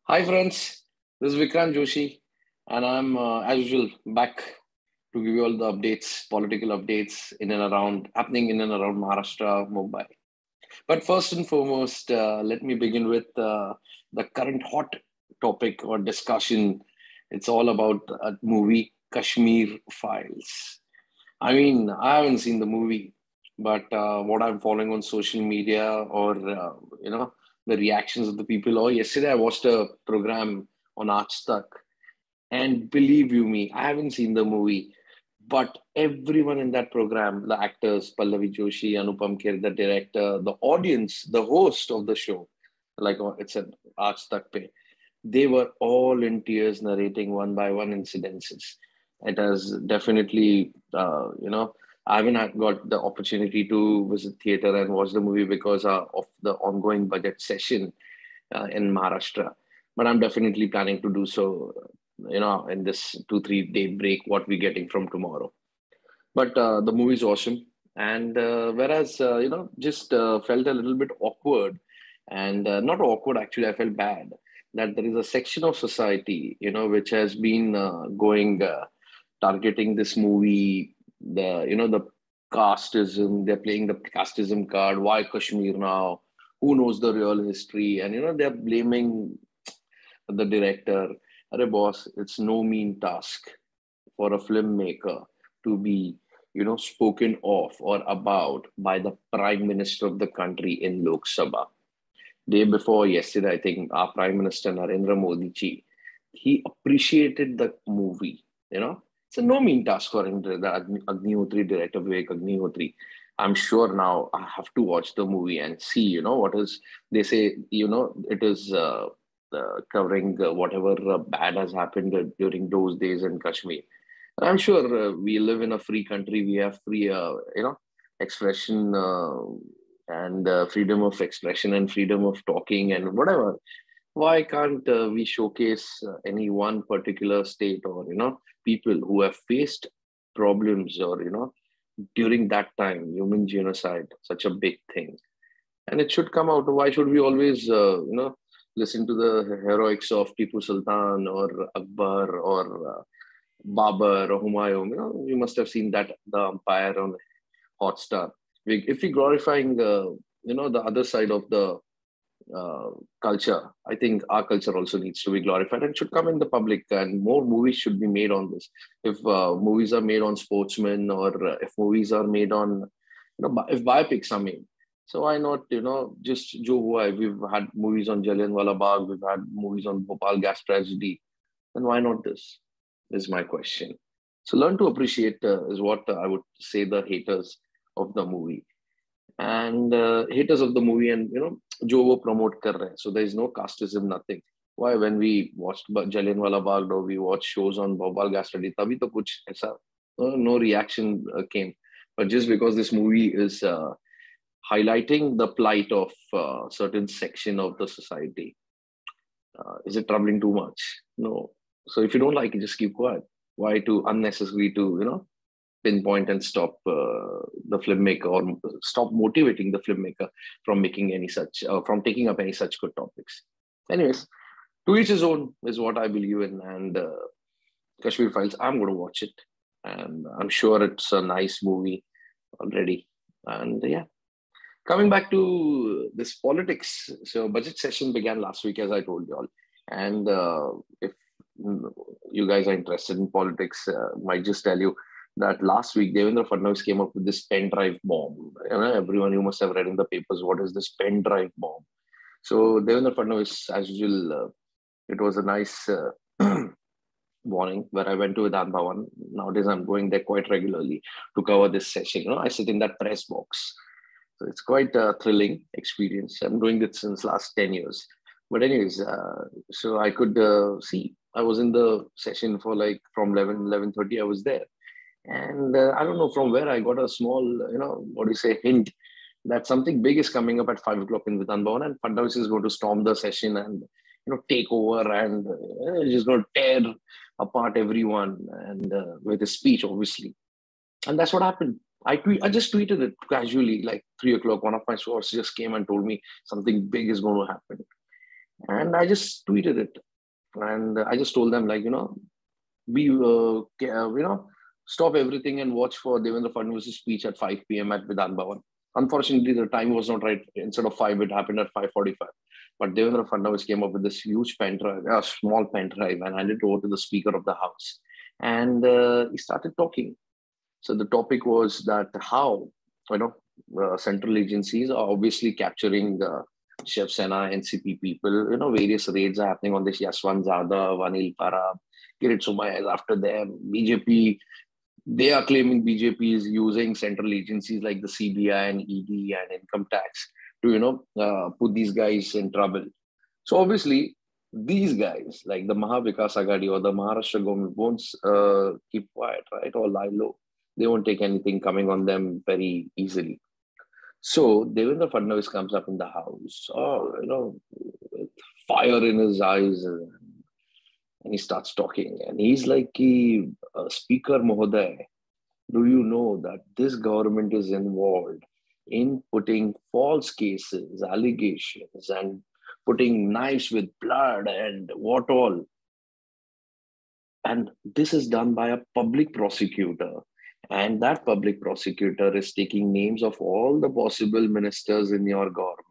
Hi, friends. This is Vikrant Joshi, and I'm, as usual, back to give you all the updates, political updates in and around, happening in and around Maharashtra, Mumbai. But first and foremost, let me begin with the current hot topic or discussion. It's all about a movie, Kashmir Files. I mean, I haven't seen the movie, but what I'm following on social media or, the reactions of the people. Or yesterday, I watched a program on Aaj Tak, and believe you me, I haven't seen the movie, but everyone in that program, the actors, Pallavi Joshi, Anupam Kher, the director, the audience, the host of the show, like it's an Aaj Tak Pe, they were all in tears narrating one by one incidences. It has definitely, I haven't got the opportunity to visit theater and watch the movie because of the ongoing budget session in Maharashtra. But I'm definitely planning to do so, in this 2, 3 day break, what we're getting from tomorrow. But the movie is awesome. And whereas, just felt a little bit awkward and not awkward, actually, I felt bad that there is a section of society, which has been going, targeting this movie, the casteism, they're playing the casteism card. Why Kashmir now? Who knows the real history? And, they're blaming the director. Arre boss, it's no mean task for a filmmaker to be, spoken of or about by the prime minister of the country in Lok Sabha. Day before yesterday, I think our prime minister Narendra Modi ji, he appreciated the movie. It's a no mean task for him, the Agnihotri director Vivek Agnihotri. I'm sure now I have to watch the movie and see, what is, they say, it is covering whatever bad has happened during those days in Kashmir. And I'm sure we live in a free country. We have free, expression and freedom of expression and freedom of talking and whatever. Why can't we showcase any one particular state or people who have faced problems or during that time, human genocide, such a big thing, and it should come out. Why should we always listen to the heroics of Tipu Sultan or Akbar or Babar or Humayun? You must have seen that, the Empire on Hotstar. If we glorifying the other side of the culture, I think our culture also needs to be glorified and should come in the public. And more movies should be made on this. If movies are made on sportsmen, or if movies are made on, if biopics are made, so why not, just Jo Hua Hai? We've had movies on Jallianwala Bagh, we've had movies on Bhopal gas tragedy. Then why not this? Is my question. So learn to appreciate is what I would say the haters of the movie and haters of the movie, and जो वो promote कर रहे हैं. So there is no casteism, nothing. Why when we watched Jallianwala Bagh or we watched shows on Bhopal gas study, तभी तो कुछ ऐसा no reaction came. But just because this movie is highlighting the plight of certain section of the society, is it troubling too much? No. So if you don't like it, just keep quiet. Why to unnecessarily to pinpoint and stop the filmmaker or stop motivating the filmmaker from making any such from taking up any such good topics. Anyways, to each his own is what I believe in, and Kashmir Files, I'm going to watch it, and I'm sure it's a nice movie already. And yeah, coming back to this politics, so budget session began last week, as I told you all, and if you guys are interested in politics, might just tell you that last week Devendra Fadnavis came up with this pen drive bomb. Everyone, you must have read in the papers, what is this pen drive bomb? So Devendra Fadnavis, as usual, it was a nice morning where I went to Vidhan Bhavan. Nowadays, I'm going there quite regularly to cover this session. I sit in that press box. So it's quite a thrilling experience. I'm doing it since last 10 years. But anyways, so I could see, I was in the session for like from 11:30, I was there. And I don't know from where I got a small, hint that something big is coming up at 5 o'clock in Vidhan Bhavan, and Fadnavis is going to storm the session and, take over, and he's just going to tear apart everyone, and with his speech, obviously. And that's what happened. I just tweeted it casually, like 3 o'clock. One of my sources just came and told me something big is going to happen. And I just tweeted it. And I just told them, like, stop everything and watch for Devendra Fadnavis' speech at 5 p.m. at Vidhan Bhavan. Unfortunately, the time was not right. Instead of 5, it happened at 5:45. But Devendra Fadnavis came up with this huge pen drive, a small pen drive, and handed it over to the Speaker of the House. And he started talking. So the topic was that how, you know, central agencies are obviously capturing the Shiv Sena, NCP people. Various raids are happening on this Yaswant Zada, Vanil Parab, Kirit Sumaya is after them. BJP, they are claiming BJP is using central agencies like the CBI and ED and income tax to, put these guys in trouble. So obviously, these guys, like the Mahavikas Agadi or the Maharashtra government, won't keep quiet, right, or lie low. They won't take anything coming on them very easily. So Devendra Fadnavis comes up in the house, with fire in his eyes, and he starts talking. And he's like, Speaker Mohoday, do you know that this government is involved in putting false cases, allegations, and putting knives with blood and what all? And this is done by a public prosecutor. And that public prosecutor is taking names of all the possible ministers in your government.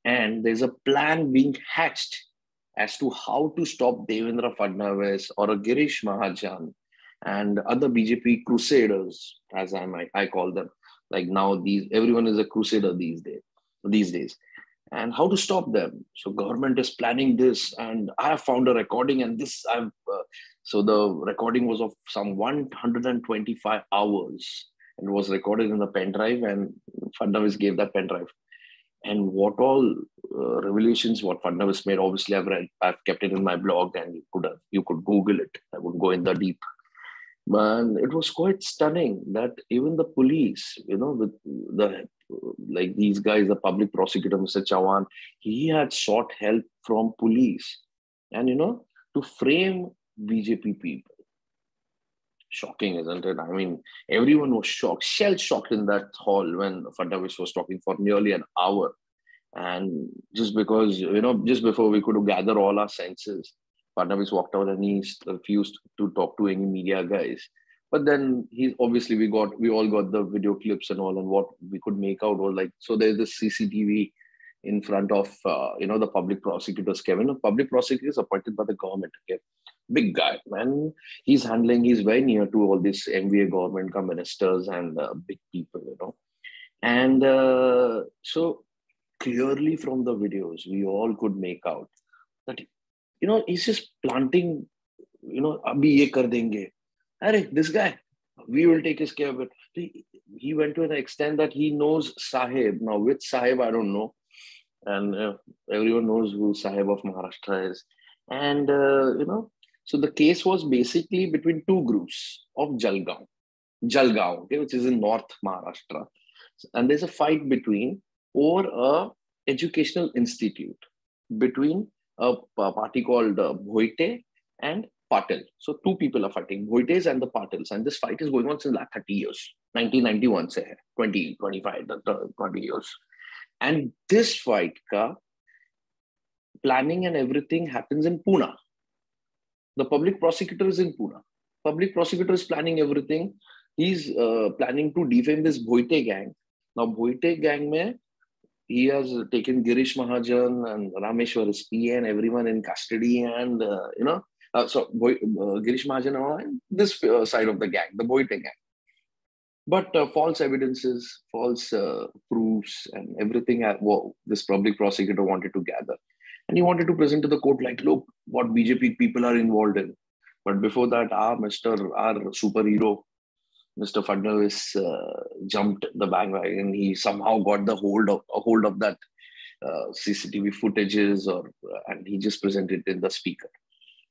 And there's a plan being hatched as to how to stop Devendra Fadnavis or a Girish Mahajan and other BJP crusaders, as I call them. Like now, everyone is a crusader these days, and how to stop them. So government is planning this, and I have found a recording, and so the recording was of some 125 hours, and it was recorded in a pen drive, and Fadnavis gave that pen drive. And what all revelations what Fadnavis made, obviously I've kept it in my blog, and you could Google it. I would go in the deep. Man, it was quite stunning that even the police, with the like these guys, the public prosecutor, Mr. Chavan, he had sought help from police, and to frame BJP people. Shocking, isn't it? I mean, everyone was shocked, shell shocked in that hall when Fadnavis was talking for nearly an hour. And just because, just before we could gather all our senses, Fadnavis walked out and he refused to talk to any media guys. But then we all got the video clips and all, and what we could make out was like, so there's this CCTV in front of, the public prosecutors, Kevin. A public prosecutor is appointed by the government, okay? Big guy, man. He's very near to all these MVA government ministers and big people. And so clearly from the videos, we all could make out that, he's just planting, abhi ye kar denge. Arey, this guy, we will take his care of it. He went to an extent that he knows Sahib. Now, which Sahib, I don't know. And everyone knows who Sahib of Maharashtra is. And, so the case was basically between two groups of Jalgaon, okay, which is in North Maharashtra. And there's a fight over a educational institute between a party called Bhoite and Patil. So two people are fighting, Bhoites and the Patils. And this fight is going on since like 30 years. 1991 se hai, 20, 25, 20 years. And this fight ka planning and everything happens in Pune. The public prosecutor is in Pune. Public prosecutor is planning everything. He's planning to defame this Bhoite gang. Now, Bhoite gang mein, he has taken Girish Mahajan and Rameshwar SP and everyone in custody, and Girish Mahajan and this side of the gang, the Bhoite gang. But false evidences, false proofs, and everything this public prosecutor wanted to gather. And he wanted to present to the court, like, look, what BJP people are involved in. But before that, our superhero, Mr. Fadnavis, jumped the bandwagon. He somehow got a hold of that CCTV footages, and he just presented it in the speaker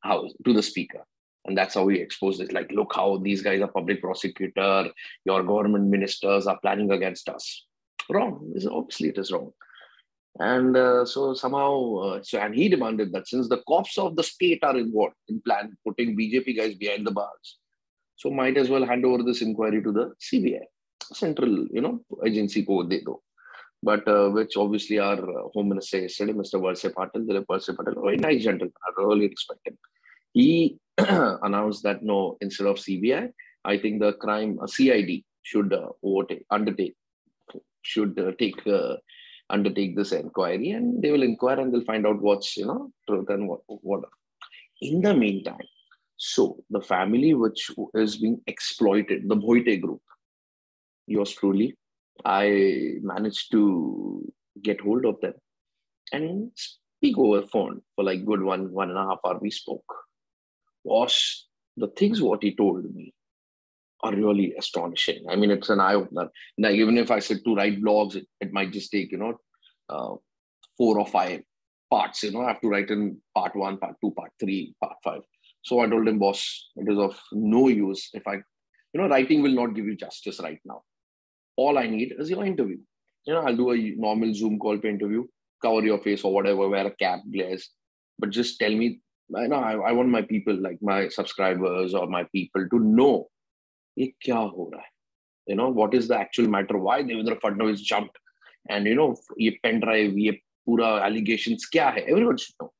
house to the speaker. And that's how he exposed it. Like, look how these guys are public prosecutor, your government ministers are planning against us. Wrong. Obviously, it is wrong. And so somehow, and he demanded that since the cops of the state are involved in putting BJP guys behind the bars, so might as well hand over this inquiry to the CBI, central, agency ko de do. but which obviously our Home Minister yesterday, Mr. Valse Patel, Dilip Valse Patel, a very nice gentleman. I really respect him. He announced that no, instead of CBI, I think the crime CID should undertake should undertake this inquiry, and they will inquire and they'll find out what's truth and what. In the meantime, so the family which is being exploited, the Bhoite group, yours truly, I managed to get hold of them and speak over phone for like good 1.5 hour. We spoke. Was the things what he told me are really astonishing. I mean, it's an eye opener. Now, even if I sit to write blogs, it might just take, 4 or 5 parts. I have to write in part 1, part 2, part 3, part 5. So I told him, boss, it is of no use if writing will not give you justice right now. All I need is your interview. I'll do a normal Zoom call per interview, cover your face or whatever, wear a cap, glares, but just tell me. I want my people, like my subscribers or my people, to know ये क्या हो रहा है, what is the actual matter, why Devendra Fadnavis jumped, and ये pen drive, ये पूरा allegations क्या है, everyone should know.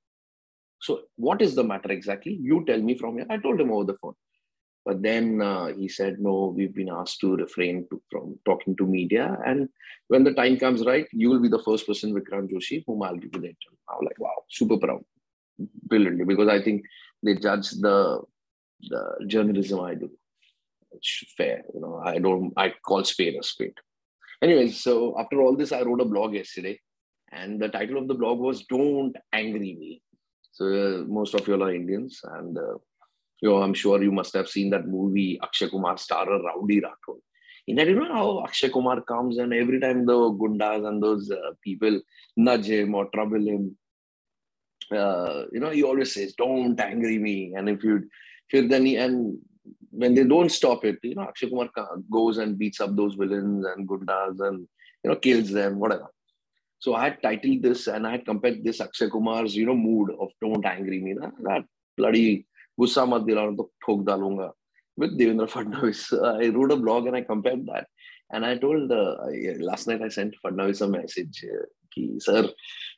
So what is the matter exactly? You tell me from here. I told him over the phone. But then he said, no, we've been asked to refrain from talking to media. And when the time comes, right, you will be the first person, Vikrant Joshi, whom I'll give you the interview. I was like, wow, super proud. Brilliantly. Because I think they judge the journalism I do. It's fair. I call spade a spade. Anyways, so after all this, I wrote a blog yesterday. And the title of the blog was Don't Angry Me. So most of you all are Indians. And I'm sure you must have seen that movie, Akshay Kumar starrer Rowdy Rathod. In that, how Akshay Kumar comes and every time the gundas and those people nudge him or trouble him, he always says, "Don't angry me." And and when they don't stop it, Akshay Kumar goes and beats up those villains and gundas and kills them, whatever. So I had titled this and I had compared this Akshay Kumar's mood of "Don't angry me," that bloody गुस्सा मत दिलाना तो ठोक डालूंगा with Devendra Fadnavis. I wrote a blog and I compared that. And I told, last night I sent Fadnavis a message, sir,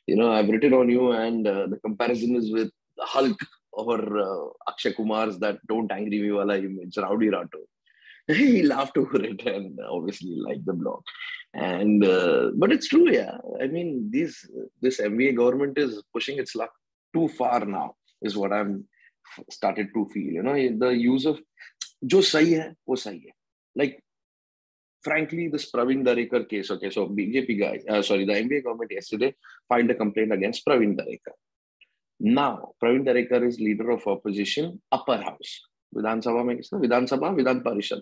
I've written on you and the comparison is with Hulk or Akshay Kumar's that Don't Angry Me wala image, Rowdy Rato. He laughed over it and obviously liked the blog. And but it's true, yeah. I mean, this MBA government is pushing its luck too far now, is what I'm started to feel. The use of jo sahi hai, wo sahi hai. Like, frankly, this Praveen Darekar case, okay, so BJP guys, the MBA government yesterday filed a complaint against Praveen Darekar. Now, Praveen Darekar is leader of opposition, upper house. Vidhan Sabha mein kisna? Vidhan Sabha, Vidhan Parishad.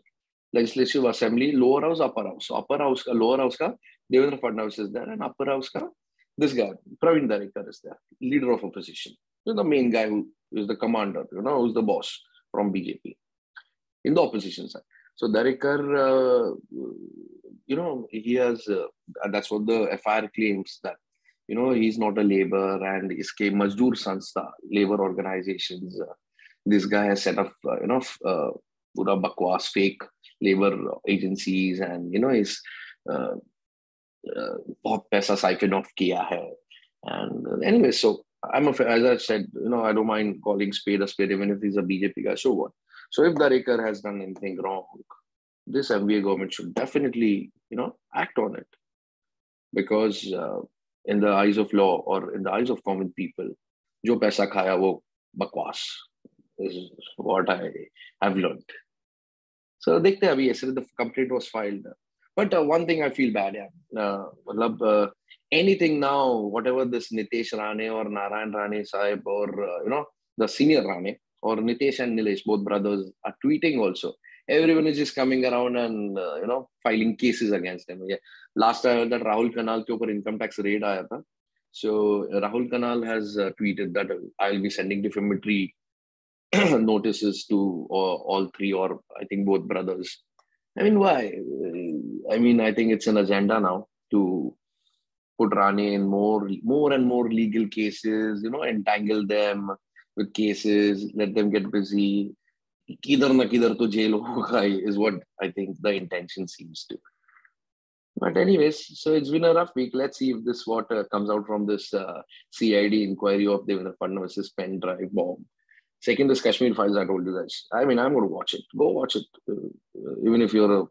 Legislative Assembly, lower house, upper house. So upper house ka, lower house ka, Devendra Fadnavis is there, and upper house ka, this guy, Praveen Darekar is there, leader of opposition. The main guy who is the commander, who's the boss from BJP in the opposition side. So Darekar, he has, that's what the FIR claims, that, he's not a labor and iske Mazdoor Sanstha, labor organizations. This guy has set up, pura bakwas, fake labor agencies, and, he's बहुत पैसा siphon off किया है. And anyway, so as I said, I don't mind calling spade a spade, even if he's a BJP guy. So what? So if Darekar has done anything wrong, this MBA government should definitely, act on it. Because in the eyes of law or in the eyes of common people, jo paisa khaya wo bakwas is what I have learned. So dekhte abhi yesterday the complaint was filed. But one thing I feel bad, anything now, whatever this Nitesh Rane or Narayan Rane Sahib or, the senior Rane or Nitesh and Nilesh, both brothers, are tweeting also. Everyone is just coming around and, filing cases against them. Yeah. Last I heard that Rahul Kanal ke upar income tax raid aaya tha. So Rahul Kanal has tweeted that I'll be sending defamatory notices to all three, or I think both brothers. I mean, why? I mean, I think it's an agenda now to put Rane in more and more legal cases, entangle them with cases, let them get busy. Kidhar na kidhar to jail hoga is what I think the intention seems to. But anyways, so it's been a rough week. Let's see if this water comes out from this CID inquiry of Devendra Fadnavis' pen drive bomb. Second, this Kashmir Files I told you guys. I mean, I'm going to watch it. Go watch it. Even if you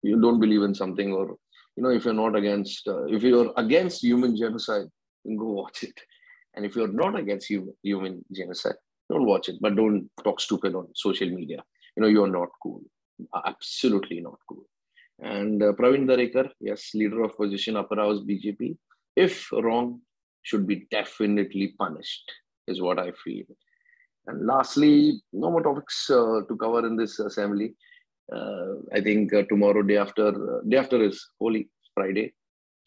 don't believe in something, or if you're not against, if you're against human genocide, then go watch it. And if you're not against human genocide, don't watch it. But don't talk stupid on social media. You're not cool. Absolutely not cool. And Praveen Darekar, yes, leader of opposition, upper house BJP, if wrong, should be definitely punished, is what I feel. And lastly, no more topics to cover in this assembly. I think tomorrow, day after is Holi, Friday.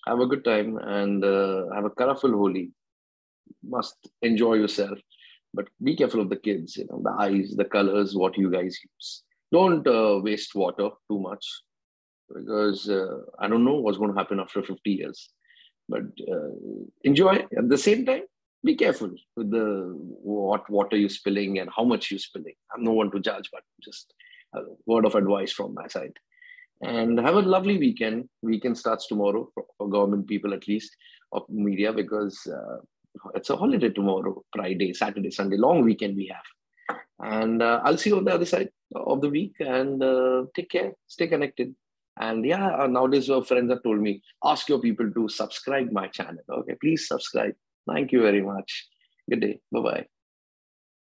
Have a good time and have a colorful Holi. Must enjoy yourself, but be careful of the kids. The eyes, the colors, what you guys use. Don't waste water too much, because I don't know what's going to happen after 50 years. But enjoy at the same time. Be careful with the what water you're spilling and how much you're spilling. I'm no one to judge, but just a word of advice from my side. And have a lovely weekend. Weekend starts tomorrow for government people, at least, of media, because it's a holiday tomorrow, Friday, Saturday, Sunday, long weekend we have. And I'll see you on the other side of the week. And take care, stay connected. And yeah, nowadays your friends have told me, ask your people to subscribe my channel. Okay, please subscribe. Thank you very much. Good day. Bye bye.